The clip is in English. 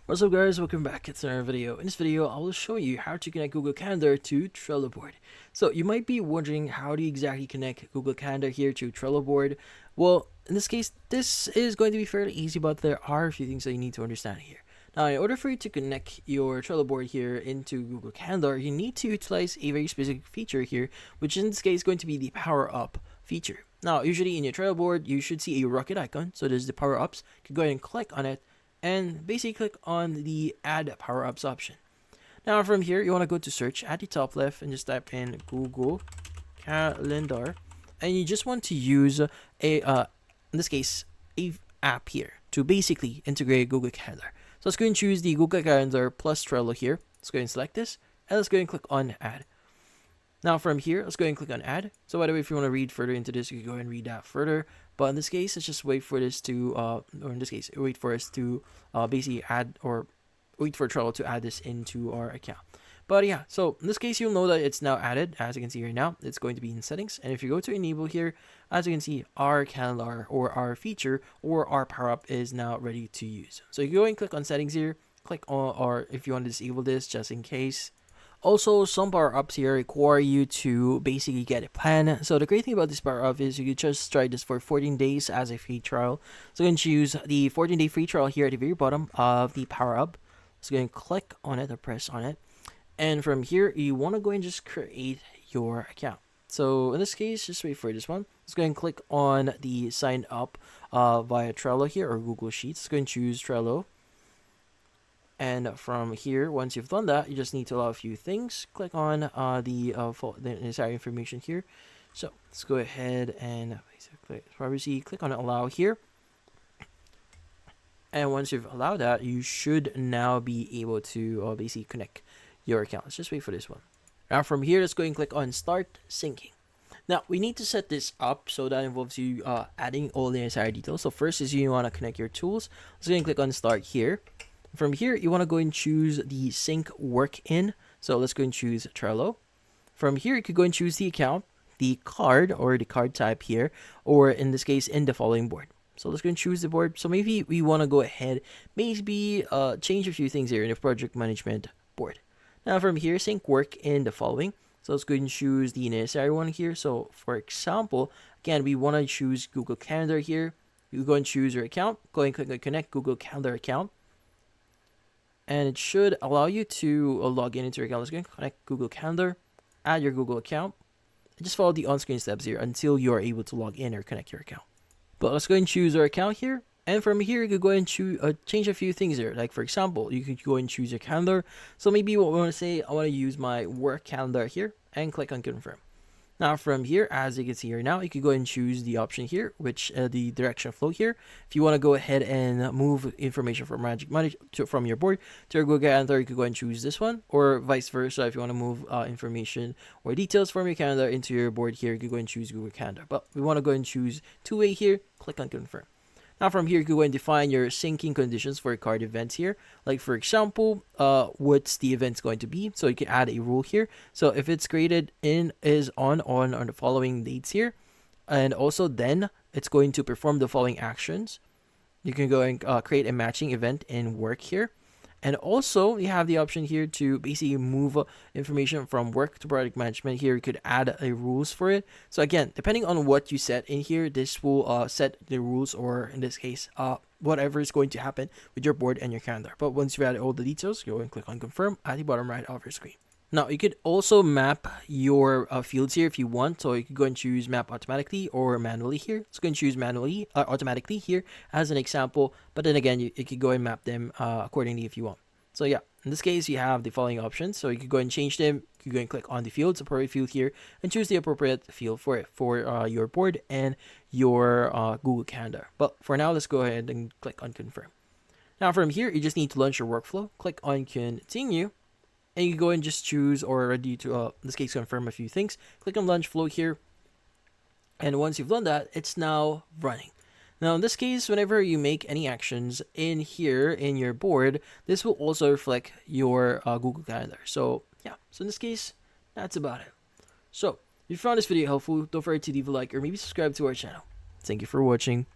What's up guys, welcome back. It's another video. In this video, I will show you how to connect Google Calendar to Trello board. So you might be wondering, how do you exactly connect Google Calendar here to Trello board? Well, in this case, this is going to be fairly easy, but there are a few things that you need to understand here. Now, in order for you to connect your Trello board here into Google Calendar, you need to utilize a very specific feature here, which in this case is going to be the power up feature. Now, usually in your Trello board, you should see a rocket icon. So there's the power ups. You can go ahead and click on it and basically click on the add power ups option. Now from here, you want to go to search at the top left and just type in Google Calendar, and you just want to use a in this case a app here to basically integrate Google Calendar. So let's go and choose the Google Calendar plus Trello here. Let's go and select this, and let's go and click on add. Now from here, let's go ahead and click on add. So by the way, if you want to read further into this, you can go ahead and read that further. But in this case, let's just wait for this to, or in this case, wait for us to basically add, or wait for Trello to add this into our account. But yeah, so in this case, you'll know that it's now added. As you can see right now, it's going to be in settings. And if you go to enable here, as you can see, our calendar or our feature or our power up is now ready to use. So you go and click on settings here, click on, or if you want to disable this just in case. Also, some power-ups here require you to basically get a plan. So the great thing about this power-up is you can just try this for 14 days as a free trial. So you can choose the 14-day free trial here at the very bottom of the power-up. So you can click on it or press on it. And from here, you want to go and just create your account. So in this case, just wait for this one. Let's go and click on the sign up via Trello here or Google Sheets. Let's go and choose Trello. And from here, once you've done that, you just need to allow a few things. Click on the necessary information here. So let's go ahead and basically privacy. Click on allow here. And once you've allowed that, you should now be able to basically connect your account. Let's just wait for this one. Now from here, let's go and click on start syncing. Now we need to set this up, so that involves you adding all the necessary details. So first is you want to connect your tools. Let's go and click on start here. From here, you want to go and choose the sync work in. So let's go and choose Trello. From here, you could go and choose the account, the card or the card type here, or in this case, in the following board. So let's go and choose the board. So maybe we want to go ahead, maybe change a few things here in the project management board. Now from here, sync work in the following. So let's go and choose the necessary one here. So for example, again, we want to choose Google Calendar here. You go and choose your account, go and click on connect Google Calendar account. And it should allow you to log in into your account. Let's go and connect Google Calendar, add your Google account, and just follow the on-screen steps here until you are able to log in or connect your account. But let's go and choose our account here. And from here, you could go and change a few things here. Like for example, you could go and choose your calendar. So maybe what we want to say, I want to use my work calendar here and click on confirm. Now from here, as you can see here now, you can go and choose the option here, which the direction flow here. If you want to go ahead and move information from from your board to your Google Calendar, you could go and choose this one, or vice versa. If you want to move information or details from your calendar into your board here, you could go and choose Google Calendar. But we want to go and choose two-way here, click on confirm. Now from here, you can go and define your syncing conditions for card events here. Like for example, what's the event's going to be. So you can add a rule here. So if it's created on the following dates here, and also then it's going to perform the following actions. You can go and create a matching event in work here. And also, you have the option here to basically move information from work to project management. Here, you could add a rules for it. So again, depending on what you set in here, this will set the rules, or in this case, whatever is going to happen with your board and your calendar. But once you've added all the details, go and click on confirm at the bottom right of your screen. Now, you could also map your fields here if you want. So you could go and choose map automatically or manually here. Let's go and choose manually, automatically here as an example. But then again, you could go and map them accordingly if you want. So yeah, in this case, you have the following options. So you could go and change them. You could go and click on the fields, appropriate field here, and choose the appropriate field for it, for your board and your Google Calendar. But for now, let's go ahead and click on confirm. Now from here, you just need to launch your workflow. Click on continue. And you can go and just choose, or ready to, in this case, confirm a few things. Click on launch flow here. And once you've done that, it's now running. Now, in this case, whenever you make any actions in here in your board, this will also reflect your Google Calendar. So, yeah. So, in this case, that's about it. So, if you found this video helpful, don't forget to leave a like or maybe subscribe to our channel. Thank you for watching.